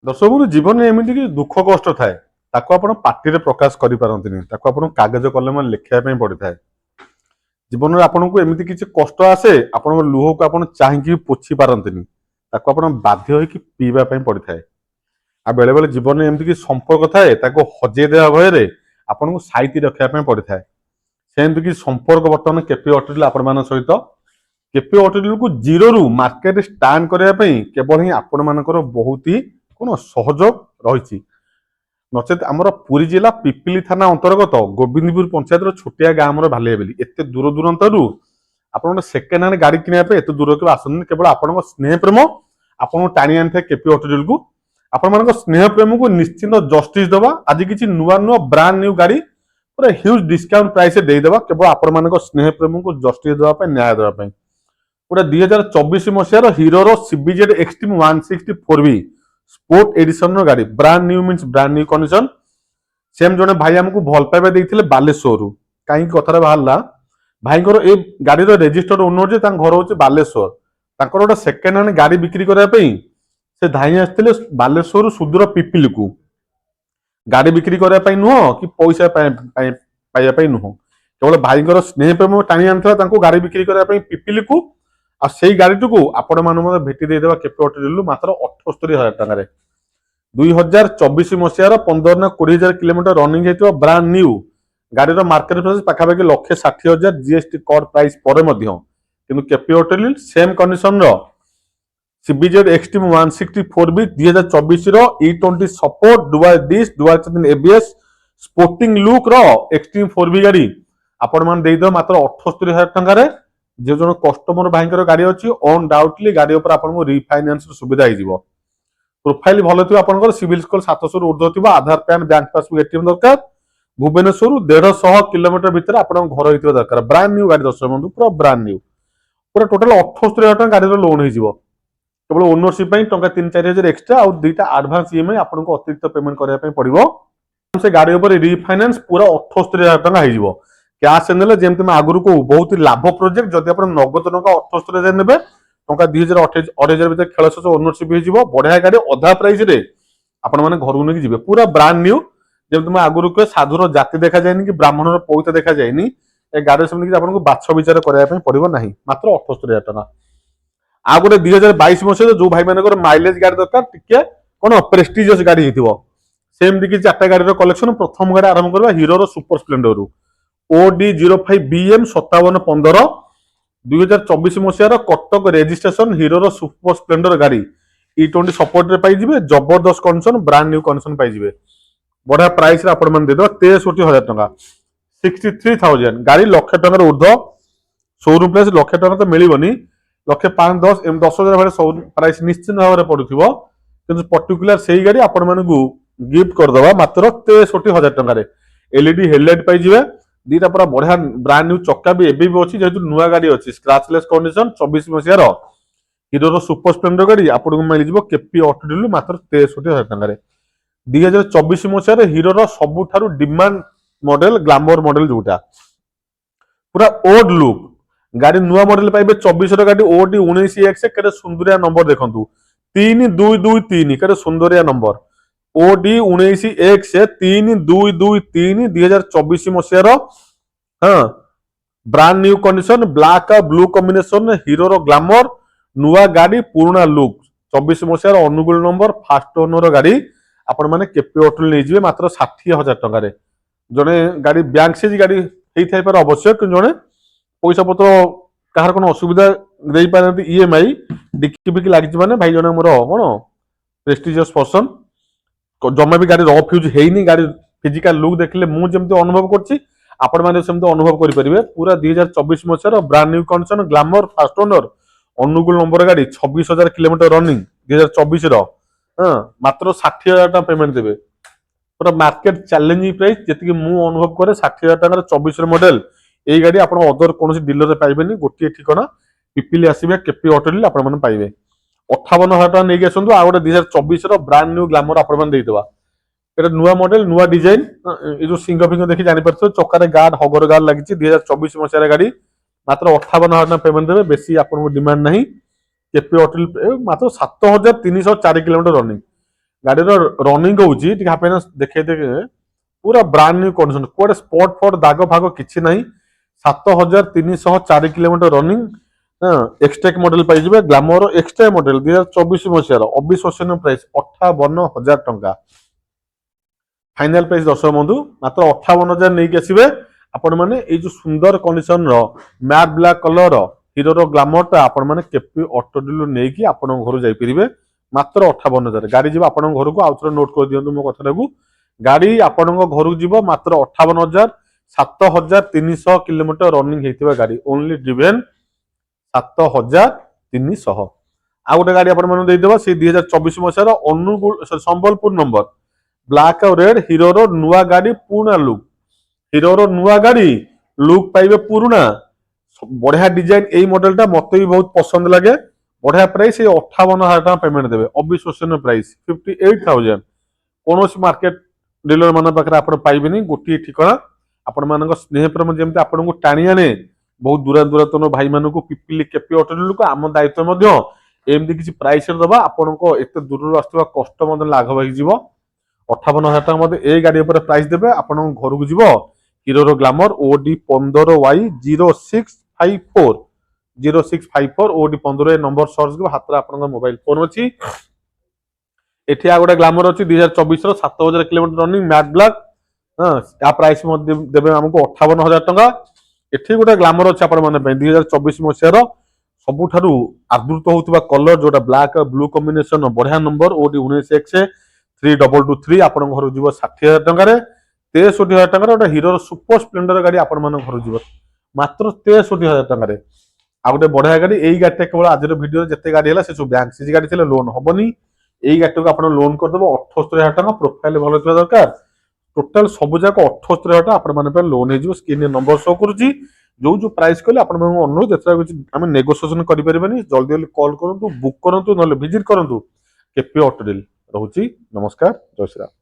ଦର୍ଶକ ବନ୍ଧୁ ଜୀବନରେ ଏମିତି କି ଦୁଃଖ କଷ୍ଟ ଥାଏ ତାକୁ ଆପଣ ପାଟିରେ ପ୍ରକାଶ କରିପାରନ୍ତିନି, ତାକୁ ଆପଣ କାଗଜ କଲମରେ ଲେଖିବା ପାଇଁ ପଡିଥାଏ। ଜୀବନରେ ଆପଣଙ୍କୁ ଏମିତି କିଛି କଷ୍ଟ ଆସେ ଆପଣଙ୍କ ଲୁହକୁ ଆପଣ ଚାହିଁକି ବି ପୋଛି ପାରନ୍ତିନି, ତାକୁ ଆପଣ ବାଧ୍ୟ ହୋଇକି ପିଇବା ପାଇଁ ପଡିଥାଏ। ଆଉ ବେଳେବେଳେ ଜୀବନରେ ଏମିତି କିଛି ସମ୍ପର୍କ ଥାଏ ତାକୁ ହଜେଇ ଦେବା ଭୟରେ ଆପଣଙ୍କୁ ସାଇତି ରଖିବା ପାଇଁ ପଡିଥାଏ। ସେମିତି କି ସମ୍ପର୍କ ବର୍ତ୍ତମାନ କେପି ଅଟିଲ ଆପଣମାନଙ୍କ ସହିତ। କେପି ଅଟିଲକୁ ଜିରୋରୁ ମାର୍କେଟ ଷ୍ଟାଣ୍ଡ କରିବା ପାଇଁ କେବଳ ହିଁ ଆପଣମାନଙ୍କର ବହୁତ ହି କଣ ସହଯୋଗ ରହିଛି। ନଚେତ ଆମର ପୁରୀ ଜିଲ୍ଲା ପିପିଲି ଥାନା ଅନ୍ତର୍ଗତ ଗୋବିନ୍ଦପୁର ପଞ୍ଚାୟତର ଛୋଟିଆ ଗାଁ ଆମର ଭାଲିଆବେଲି, ଏତେ ଦୂର ଦୂରାନ୍ତରୁ ଆପଣ ଗୋଟେ ସେକେଣ୍ଡ ହ୍ୟାଣ୍ଡ ଗାଡି କିଣିବା ପାଇଁ ଏତେ ଦୂରକୁ ଆସନ୍ତି। କେବଳ ଆପଣଙ୍କ ସ୍ନେହ ପ୍ରେମ ଆପଣଙ୍କୁ ଟାଣି ଆଣିଥାଏ କେପି ଅଟୋରିଲକୁ। ଆପଣମାନଙ୍କ ସ୍ନେହ ପ୍ରେମକୁ ନିଶ୍ଚିନ୍ତ ଜଷ୍ଟିସ ଦେବା। ଆଜି କିଛି ନୂଆ ନୂଆ ବ୍ରାଣ୍ଡ ନ୍ୟୁ ଗାଡି ପୁରା ହ୍ୟୁଜ ଡିସକାଉଣ୍ଟ ପ୍ରାଇସରେ ଦେଇଦେବା, କେବଳ ଆପଣମାନଙ୍କ ସ୍ନେହ ପ୍ରେମକୁ ଜଷ୍ଟିସ ଦେବା ପାଇଁ, ନ୍ୟାୟ ଦେବା ପାଇଁ। ପୁରା 2024 ମସିହାର ହିରୋର ସିବିଜେଡ୍ ଏକ୍ସଟ୍ରିମ୍ 164V ସ୍ପୋର୍ଟ ଏଡିସନର ଗାଡି, brand new means brand new condition. Same ଜଣେ ଭାଇ ଆମକୁ ଭଲ ପାଇବା ଦେଇଥିଲେ ବାଲେଶ୍ୱରରୁ। କାହିଁକି କଥାଟା ବାହାରିଲା, ଭାଇଙ୍କର ଏ ଗାଡିର ରେଜିଷ୍ଟର ଓନର ଯେ ତାଙ୍କ ଘର ହଉଛି ବାଲେଶ୍ୱର। ତାଙ୍କର ଗୋଟେ ସେକେଣ୍ଡ ହ୍ୟାଣ୍ଡ ଗାଡି ବିକ୍ରି କରିବା ପାଇଁ ସେ ଧାଇଁ ଆସିଥିଲେ ବାଲେଶ୍ୱରରୁ ସୁଦୂର ପିପିଲିକୁ। ଗାଡି ବିକ୍ରି କରିବା ପାଇଁ ନୁହଁ କି ପଇସା ପାଇବା ପାଇଁ ନୁହଁ, କେବଳ ଭାଇଙ୍କର ସ୍ନେହ ପ୍ରେମ ଟାଣି ଆଣିଥିଲା ତାଙ୍କୁ ଗାଡି ବିକ୍ରି କରିବା ପାଇଁ ପିପିଲିକୁ। ଆଉ ସେଇ ଗାଡିଟିକୁ ଆପଣ ମାନେ ମଧ୍ୟ ଭେଟି ଦେଇଦେବା କେପି ଅଟୋରିଲରୁ ମାତ୍ର 78,000 ଟଙ୍କାରେ। 2024 ମସିହାର 15 ନା 20,000 କିଲୋମିଟର ରନିଂ ହେଇଥିବା ବ୍ରାଣ୍ଡ ନ୍ୟୁ ଗାଡିର ମାର୍କେଟ ପ୍ରାଇସ୍ ପାଖାପାଖି 1,60,000 ଜିଏସଟି କଟ୍ ପ୍ରାଇସ୍ ପରେ ମଧ୍ୟ କିନ୍ତୁ କେପି ଅଟୋରିଲ ସେମ୍ କଣ୍ଡିସନର ସିବିଜେଡ୍ ଏକ୍ସଟ୍ରିମ୍ 164V 2024ର E20 support dual disc dual chain ABS sporting look ର ଏକ୍ସଟ୍ରିମ୍ 4V ଗାଡି ଆପଣ ମାନେ ଦେଇଦେବ ମାତ୍ର 78,000 ଟଙ୍କାରେ। ଯେ ଜଣ କଷ୍ଟମର ଭାଇଙ୍କର ଗାଡି ଅଛି ଅନଡାଉଟଲି ଗାଡି ଉପରେ ଆପଣଙ୍କୁ ରିଫାଇନାନ୍ସ ସୁବିଧା ହେଇଯିବ। ପ୍ରୋଫାଇଲ ଭଲ ଥିବ, ଆପଣଙ୍କର ସିଭିଲ ସ୍କୋର 700 ରୁ ଉର୍ଦ୍ଧ୍ୱ ଥିବ, ଆଧାର ପ୍ୟାନ୍ ବ୍ୟାଙ୍କ ପାସବୁକ୍ ଏଟିଏମ୍ ଦରକାର, ଭୁବନେଶ୍ୱରରୁ 150 କିଲୋମିଟର ଭିତରେ ଆପଣଙ୍କ ଘର ହେଇଥିବା ଦରକାର। ବ୍ରାଣ୍ଡ ନ୍ୟୁ ଗାଡି ଦର୍ଶକ ବନ୍ଧୁ, ପୁରା ବ୍ରାଣ୍ଡ ନ୍ୟୁ। ପୁରା ଟୋଟାଲ 78,000 ଟଙ୍କା ଗାଡିର ଲୋନ୍ ହେଇଯିବ। କେବଳ ଓନରସିପ ପାଇଁ ଟଙ୍କା 3-4 ହଜାର ଏକ୍ସଟ୍ରା ଆଉ ଦୁଇଟା ଆଡଭାନ୍ସ ଇଏମଆଇ ଆପଣଙ୍କୁ ଅତିରିକ୍ତ ପେମେଣ୍ଟ କରିବା ପାଇଁ ପଡିବ। ସେ ଗାଡି ଉପରେ ରିଫାଇନାନ୍ସ ପୁରା 78,000 ଟଙ୍କା ହେଇଯିବ। କ୍ୟାସ୍ ନେଲେ ଯେମିତି ମୁଁ ଆଗରୁ କହୁ ବହୁତ ଲାଭ ପ୍ରୋଜେକ୍ଟ। ଯଦି ଆପଣ ନଗଦ ଟଙ୍କା 78,000 ନେବେ, ଟଙ୍କା 2,000-2,500 ଭିତରେ ଖେଳ ଶେଷ, ଓନରସିପ ହେଇଯିବ। ବଢିଆ ଗାଡି ଅଧା ପ୍ରାଇସ ରେ ଆପଣ ମାନେ ଘରକୁ ନେଇକି ଯିବେ, ପୁରା ବ୍ରାଣ୍ଡ ନ୍ୟୁ। ଯେମିତି ମୁଁ ଆଗରୁ କୁହେ ସାଧୁର ଜାତି ଦେଖାଯାଏନି କି ବ୍ରାହ୍ମଣର ପଇତା ଦେଖାଯାଏନି, ଏ ଗାଡିରେ ସେମିତି ଆପଣଙ୍କୁ ବାଛ ବିଚାର କରିବା ପାଇଁ ପଡିବ ନାହିଁ, ମାତ୍ର 78,000 ଟଙ୍କା। ଆଉ ଗୋଟେ 2022 ମସିହାରେ ଯୋଉ ଭାଇ ମାନଙ୍କର ମାଇଲେଜ ଗାଡି ଦରକାର, ଟିକେ କଣ ପ୍ରେଷ୍ଟିଜିୟସ ଗାଡି ହେଇଥିବ, ସେମିତି କିଛି 4ଟା ଗାଡିର କଲେକ୍ସନ। ପ୍ରଥମ ଗାଡି ଆରମ୍ଭ କରିବା ହିରୋର ସୁପର ସ୍ପ୍ଲେଣ୍ଡରରୁ OD05BM 5715 2024 ମସିହାର କଟକ ରେଜିଷ୍ଟ୍ରେସନ ହିରୋର ସୁପର ସ୍ପ୍ଲେଣ୍ଡର ଗାଡି E20 ସପୋର୍ଟରେ ପାଇଯିବେ। ଜବରଦସ୍ତ କଣ୍ଡିସନ, ବ୍ରାଣ୍ଡ ନ୍ୟୁ କଣ୍ଡିସନ ପାଇଯିବେ। ବଢିଆ ପ୍ରାଇସ ରେ ଆପଣ ମାନେ ଦେଇଦେବା 63,000 ଟଙ୍କା, 63,000। ଗାଡି ଲକ୍ଷେ ଟଙ୍କାର ଉର୍ଦ୍ଧ୍ୱ, ସୋରୁମ ପ୍ରାଇସ୍ ଲକ୍ଷେ ଟଙ୍କା ତ ମିଳିବନି, 1,05,10 ଏମିତି 10,000 ଭଳି ପ୍ରାଇସ୍ ନିଶ୍ଚିତ ଭାବରେ ପଡୁଥିବ। କିନ୍ତୁ ପର୍ଟିକୁଲାର ସେଇ ଗାଡି ଆପଣ ମାନଙ୍କୁ ଗିଫ୍ଟ କରିଦେବା ମାତ୍ର 63,000 ଟଙ୍କାରେ। ଏଲଇଡି ହେଡଲାଇଟ୍ ପାଇଯିବେ। ଦିଟା ପୁରା ବଢିଆ ବ୍ରାଣ୍ଡ ନ୍ୟୁ ଚକା ବି ଏବେ ବି ଅଛି, ଯେହେତୁ ନୂଆ ଗାଡି ଅଛି। ସ୍କ୍ରାଚଲେସ୍ କଣ୍ଡିସନ 24 ମସିହାର ହିରୋର ସୁପର ସ୍ପ୍ଲେଣ୍ଡର ଗାଡି ଆପଣଙ୍କୁ ମିଳିଯିବ କେପି ଅଟୋରିଲରୁ ମାତ୍ର 63,000 ଟଙ୍କାରେ। 2024 ମସିହାରେ ହିରୋର ସବୁଠାରୁ ଡିମାଣ୍ଡ ମଡେଲ ଗ୍ଲାମର ମଡେଲ ଯୋଉଟା ପୁରା ଓଲ୍ଡ ଲୁକ୍ ଗାଡି, ନୂଆ ମଡେଲ ପାଇବେ। 24ର ଗାଡି OD19X, କେତେ ସୁନ୍ଦରିଆ ନମ୍ବର ଦେଖନ୍ତୁ, 3223, କେତେ ସୁନ୍ଦରିଆ ନମ୍ବର। OD19X 3223 2024 ମସିହାର, ହଁ, ବ୍ରାଣ୍ଡ ନ୍ୟୁ କଣ୍ଡିସନ, ବ୍ଲାକ୍ ଆଉ ବ୍ଲୁ କମ୍ବିନେସନ ହିରୋର ଗ୍ଲାମର ନୂଆ ଗାଡି, ପୁରୁଣା ଲୁକ୍। 24 ମସିହାର ଅନୁଗୁଳ ନମ୍ବର, ଫାଷ୍ଟ ଓନର ଗାଡି ଆପଣ ମାନେ କେପି ଅଟୋରିଲ ନେଇଯିବେ ମାତ୍ର 60,000 ଟଙ୍କାରେ। ଜଣେ ଗାଡି ବ୍ୟାଙ୍କ ସିଜ ଗାଡି ହେଇଥାଇପାରେ ଅବଶ୍ୟ, କିନ୍ତୁ ଜଣେ ପଇସା ପତ୍ର କାହାର କଣ ଅସୁବିଧା ଦେଇପାରନ୍ତି, ଇଏମଆଇ ଡିକି ବିକି ଲାଗିଛି ମାନେ ଭାଇ ଜଣେ ମୋର କଣ ପ୍ରେଷ୍ଟିଜିୟସ ପର୍ସନ। ଜମା ବି ଗାଡି ରଫ୍ ୟୁଜ୍ ହେଇନି। ଗାଡି ଫିଜିକାଲ ଲୁକ୍ ଦେଖିଲେ ମୁଁ ଯେମିତି ଅନୁଭବ କରୁଛି ଆପଣ ମାନେ ସେମିତି ଅନୁଭବ କରିପାରିବେ। ପୁରା 2024 ମସିହାର brand new condition, glamour, first owner, Angul number ଗାଡି, 26,000 କିଲୋମିଟର ରନିଂ 2024ର, ହଁ, ମାତ୍ର 60,000 ଟଙ୍କା ପେମେଣ୍ଟ ଦେବେ। ପୁରା ମାର୍କେଟ ଚ୍ୟାଲେଞ୍ଜିଂ ପ୍ରାଇସ୍ ଯେତିକି ମୁଁ ଅନୁଭବ କରେ, 60,000 ଟଙ୍କାର 24ର ମଡେଲ ଏଇ ଗାଡି ଆପଣ ଅଦର କୌଣସି ଡିଲରରେ ପାଇବେନି। ଗୋଟିଏ ଠିକଣା ପିପିଲି ଆସିବେ, କେପି ଅଟୋରିଲ ଆପଣ ମାନେ ପାଇବେ। 58,000 ଟଙ୍କା ନେଇକି ଆସନ୍ତୁ। ଆଉ ଗୋଟେ 2024ର ବ୍ରାଣ୍ଡ ନ୍ୟୁ ଗ୍ଲାମର ଆପଣ ମାନେ ଦେଇଦେବା। এটা ନୂଆ ମଡେଲ, ନୂଆ ଡିଜାଇନ, ଏଇ ଯୋଉ ସିଂହ ଫିଙ୍ଗ ଦେଖି ଜାଣିପାରୁଥିବେ, ଚକାରେ ଗାର୍ଡ, ହଗର ଗାର୍ଡ ଲାଗିଛି। 2024 ମସିହାର ଗାଡି, ମାତ୍ର 58,000 ଟଙ୍କା ପେମେଣ୍ଟ ଦେବେ। ବେଶୀ ଆପଣଙ୍କୁ ଡିମାଣ୍ଡ ନାହିଁ। କେପି ଅଟୋରିଲ ମାତ୍ର 7,304 କିଲୋମିଟର ରନିଂ गाड़ी रनिंग होउची टिके हापेना देखै दे पूरा ब्रांड न्यू कंडीशन कोडे स्पॉट फॉर दाग भाग किछि नाही 7304 किलोमीटर रनिंग एक्सटेक मॉडल पाइबे ग्लैमर एक्सट्रा मॉडल 2024 मसियार अविश्वसनीय प्राइस 58,000 टंका फाइनल प्राइस दर्शक बंधु मात्र 58,000 नहीं कि आसबे आपण माने ए जो सुंदर कंडीशन रो मैट ब्लैक कलर हीरो रो ग्लैमर ता आपण माने केपी ऑटो डीलर नहीं कि आपण घर जाई परिबे मात्र 58,000 गाड़ी जीव आपण घर को आउथरे नोट कर दियंतु मो कथा को गाड़ी आपण घर को जीव मात्र 58,000 7,300 किलोमीटर रनिंग हेतिबा गाड़ी ओनली ड्रिवेन 7,300 आ गोटे गाड़ी आपण माने देई देबा से 2024 मसियार अनुगुण संबलपुर नंबर ब्लैक और रेड हीरो रो नुआ गाड़ी पुराना लुक हीरो रो नुआ गाड़ी लुक पाइबे पुराना बढ़िया डिजाइन एई मॉडल टा मते भी बहुत पसंद लगे बढ़िया प्राइस 58,000 टका पेमेंट देबे अविश्वसनीय प्राइस 58,000 कोनोसी मार्केट डीलर मन पाखरे आपण पाइबेनी गोटी ठिकाना आपण मानक स्नेह प्रेम जेमते आपण को टाणी आने बहुत दूर दूरतन भाई मान को पिपिली केपी ऑटो को आम दायित्व मध्य एमती किसी प्राइस दबा आपण को एत दूर आसुवा कष्ट मत लाघव हो 58,000 टका मध्य ए गाड़ी ऊपर प्राइस देबे आपण घर को जीव Hero Glamour OD 15Y0654 0654 OD 15 number search को हाथ आपन मोबाइल फोन अछि एठी आ गोटे ग्लैमर अछि 2024 रो 7,000 किलोमीटर रनिंग मैट ब्लैक या प्राइस देबे हमको 58,000 टका एठी गोटे ग्लैमर अछि आपण माने 2024 मसियार सबुठारु आदृत होउतबा कलर जोटा ब्लैक और ब्लू कॉम्बिनेशन बढ़िया नंबर ओडी 19X 3223 आपण घर जीव 60,000 टका रे 63,000 टका गोटे हीरो सुपर स्प्लेंडर गाड़ी आपण मान घर जीव मात्र 63,000 टका रे आ गोटे बढ़िया गाड़ी एई गाड़ी केवल आज वीडियो जते गाड़ी हला से सब बैंक सीजी गाड़ी थिले लोन होबनी एई गाड़ी को आपण लोन कर देबो 78,000 टका प्रोफाइल भलो थिबा दरकार टोटल सब जाक 78,000 टका आपण मान पे लोन हे जीव स्क्रीन रे नंबर शो करूची जो प्राइस कहले आपण मान अनुरोध जतरा हम नेगोशिएशन करि परिबनी जल्दी जल्दी कॉल करंतु बुक करंतु नले विजिट करंतु केपी ऑटो डील रहूची नमस्कार जय श्री राम।